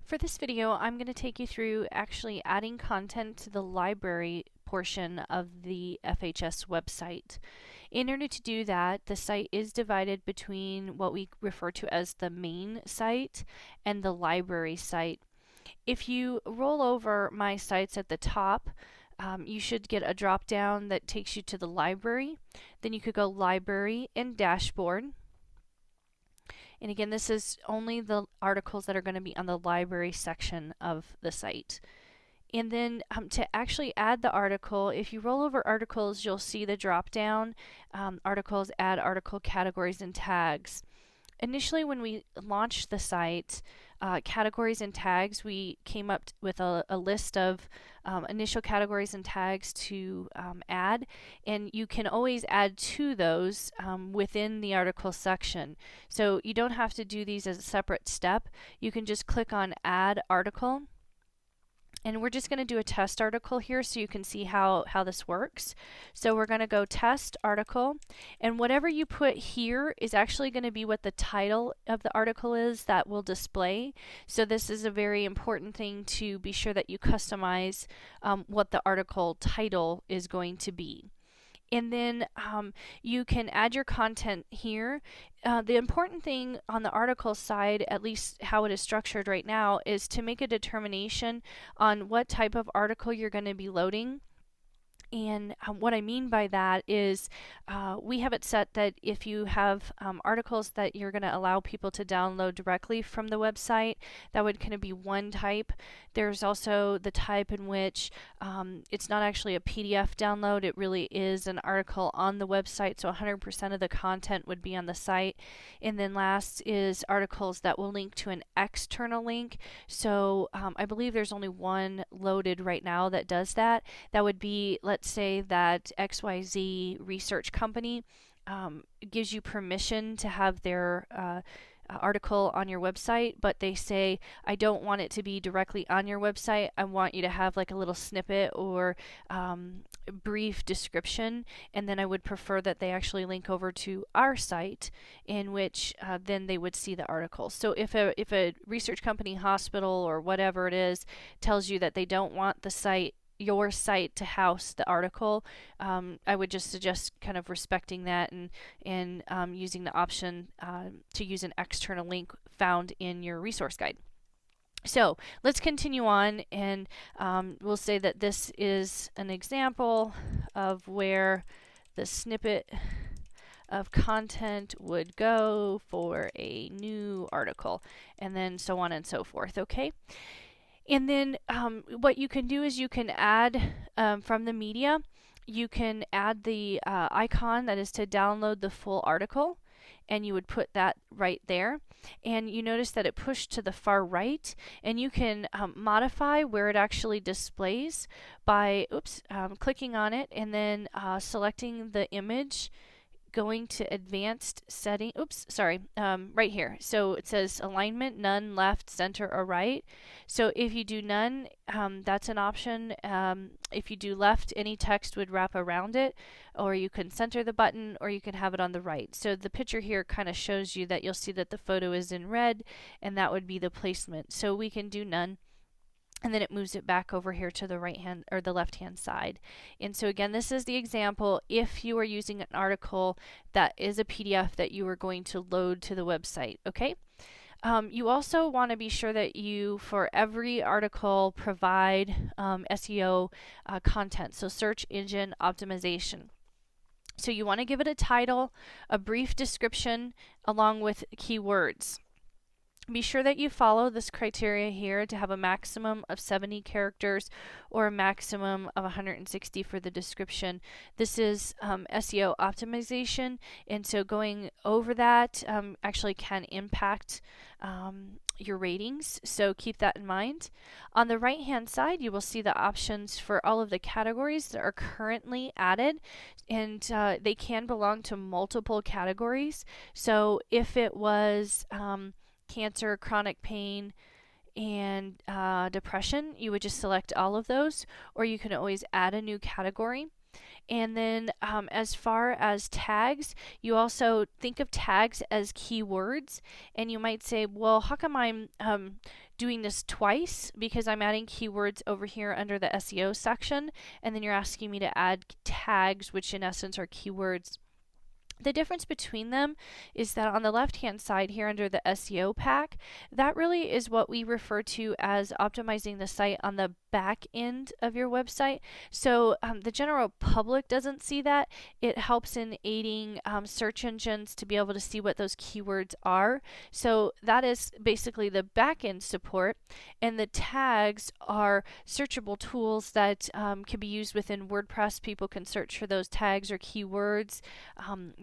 For this video, I'm going to take you through actually adding content to the library portion of the FHS website. In order to do that, the site is divided between what we refer to as the main site and the library site. If you roll over my sites at the top, you should get a drop down that takes you to the library. Then you could go library and dashboard. And again, this is only the articles that are going to be on the library section of the site. And then to actually add the article, if you roll over articles, you'll see the drop down, articles, add article categories and tags. Initially, when we launched the site, categories and tags, we came up with a list of initial categories and tags to add, and you can always add to those within the article section. So you don't have to do these as a separate step. You can just click on Add Article. And we're just going to do a test article here so you can see how this works. So we're going to go test article, and whatever you put here is actually going to be what the title of the article is that will display. So this is a very important thing to be sure that you customize what the article title is going to be. And then you can add your content here. The important thing on the article side, at least how it is structured right now, is to make a determination on what type of article you're going to be loading. And what I mean by that is we have it set that if you have articles that you're going to allow people to download directly from the website, that would kind of be one type. There's also the type in which it's not actually a PDF download, it really is an article on the website, so 100% of the content would be on the site. And then last is articles that will link to an external link. So I believe there's only one loaded right now that does that. That would be, let's say that XYZ research company gives you permission to have their article on your website, but they say, I don't want it to be directly on your website. I want you to have like a little snippet or brief description, and then I would prefer that they actually link over to our site, in which then they would see the article. So if a research company, hospital, or whatever it is tells you that they don't want your site to house the article, I would just suggest kind of respecting that and using the option to use an external link found in your resource guide. So let's continue on, and we'll say that this is an example of where the snippet of content would go for a new article, and then so on and so forth, okay? And then what you can do is you can add from the media, you can add the icon that is to download the full article, and you would put that right there. And you notice that it pushed to the far right, and you can modify where it actually displays by clicking on it and then selecting the image, going to advanced setting, right here. So it says alignment, none, left, center, or right. So if you do none, that's an option. If you do left, any text would wrap around it, or you can center the button, or you can have it on the right. So the picture here kind of shows you that you'll see that the photo is in red, and that would be the placement. So we can do none, and then it moves it back over here to the right hand or the left hand side. And so again, this is the example if you are using an article that is a PDF that you are going to load to the website, okay? You also want to be sure that you, for every article, provide SEO content, so search engine optimization. So you want to give it a title, a brief description, along with keywords. Be sure that you follow this criteria here to have a maximum of 70 characters or a maximum of 160 for the description. This is SEO optimization, and so going over that actually can impact your ratings, so keep that in mind. On the right hand side, you will see the options for all of the categories that are currently added, and they can belong to multiple categories. So if it was cancer, chronic pain, and depression, you would just select all of those, or you can always add a new category. And then as far as tags, you also think of tags as keywords. And you might say, well, how come I'm doing this twice? Because I'm adding keywords over here under the SEO section. And then you're asking me to add tags, which in essence are keywords. The difference between them is that on the left-hand side here under the SEO pack, that really is what we refer to as optimizing the site on the back end of your website. So the general public doesn't see that. It helps in aiding search engines to be able to see what those keywords are. So that is basically the back end support, and the tags are searchable tools that can be used within WordPress. People can search for those tags or keywords.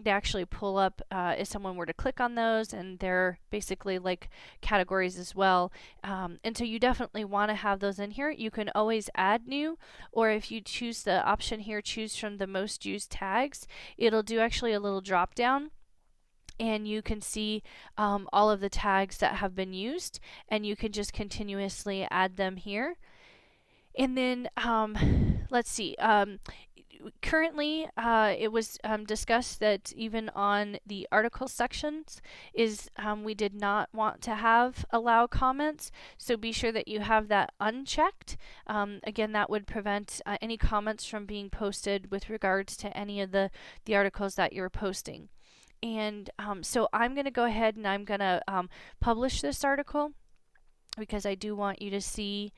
They actually pull up if someone were to click on those, and they're basically like categories as well. And so you definitely want to have those in here. You can always add new, or if you choose the option here, choose from the most used tags, it'll do actually a little drop down, and you can see all of the tags that have been used, and you can just continuously add them here. And then let's see. Currently, it was discussed that even on the article sections is we did not want to have allow comments, so be sure that you have that unchecked. Again, that would prevent any comments from being posted with regards to any of the articles that you're posting. And so I'm going to go ahead and I'm going to publish this article, because I do want you to see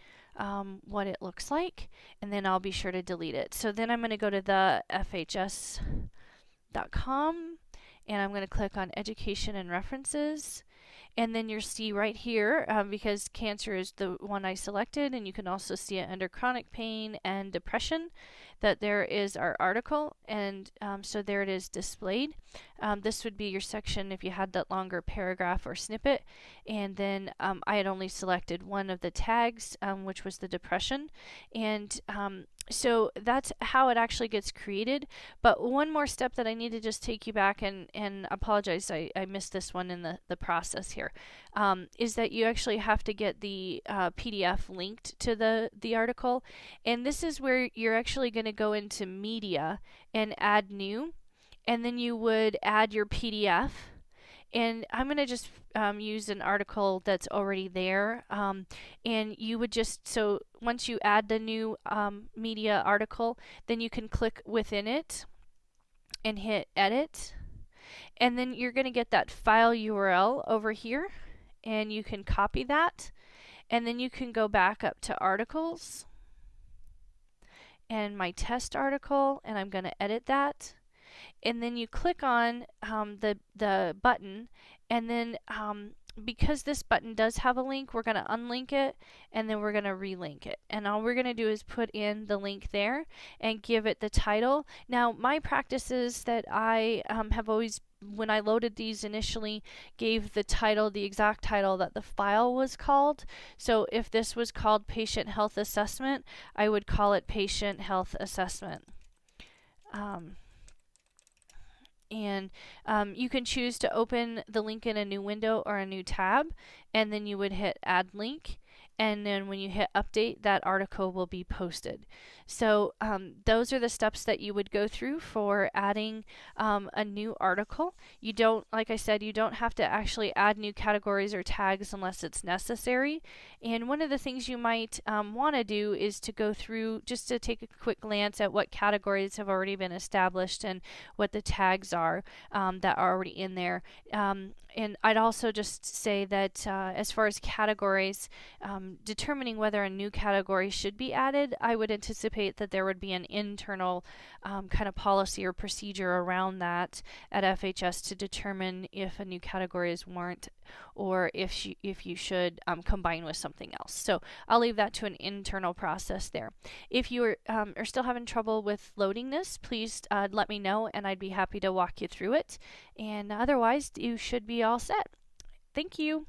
what it looks like, and then I'll be sure to delete it. So then I'm going to go to the FHS.com, and I'm going to click on Education and References. And then you'll see right here, because cancer is the one I selected, and you can also see it under chronic pain and depression, that there is our article, and so there it is displayed. This would be your section if you had that longer paragraph or snippet, and then I had only selected one of the tags, which was the depression, and so that's how it actually gets created. But one more step that I need to just take you back, and apologize, I missed this one in the process here, is that you actually have to get the PDF linked to the article, and this is where you're actually going to go into media and add new, and then you would add your PDF. And I'm going to just use an article that's already there, and you would just, so once you add the new media article, then you can click within it and hit edit, and then you're going to get that file URL over here, and you can copy that, and then you can go back up to articles and my test article, and I'm going to edit that. And then you click on the button, and then because this button does have a link, we're going to unlink it, and then we're going to relink it. And all we're going to do is put in the link there and give it the title. Now, my practice is that I have always, when I loaded these initially, gave the title, the exact title that the file was called. So if this was called Patient Health Assessment, I would call it Patient Health Assessment. And you can choose to open the link in a new window or a new tab, and then you would hit add link, and then when you hit update, that article will be posted. So those are the steps that you would go through for adding a new article. You don't, like I said, you don't have to actually add new categories or tags unless it's necessary. And one of the things you might want to do is to go through, just to take a quick glance at what categories have already been established and what the tags are that are already in there. And I'd also just say that as far as categories, determining whether a new category should be added, I would anticipate that there would be an internal kind of policy or procedure around that at FHS to determine if a new category is warranted, or if you should combine with something else. So I'll leave that to an internal process there. If you are still having trouble with loading this, please let me know, and I'd be happy to walk you through it. And otherwise, you should be all set. Thank you.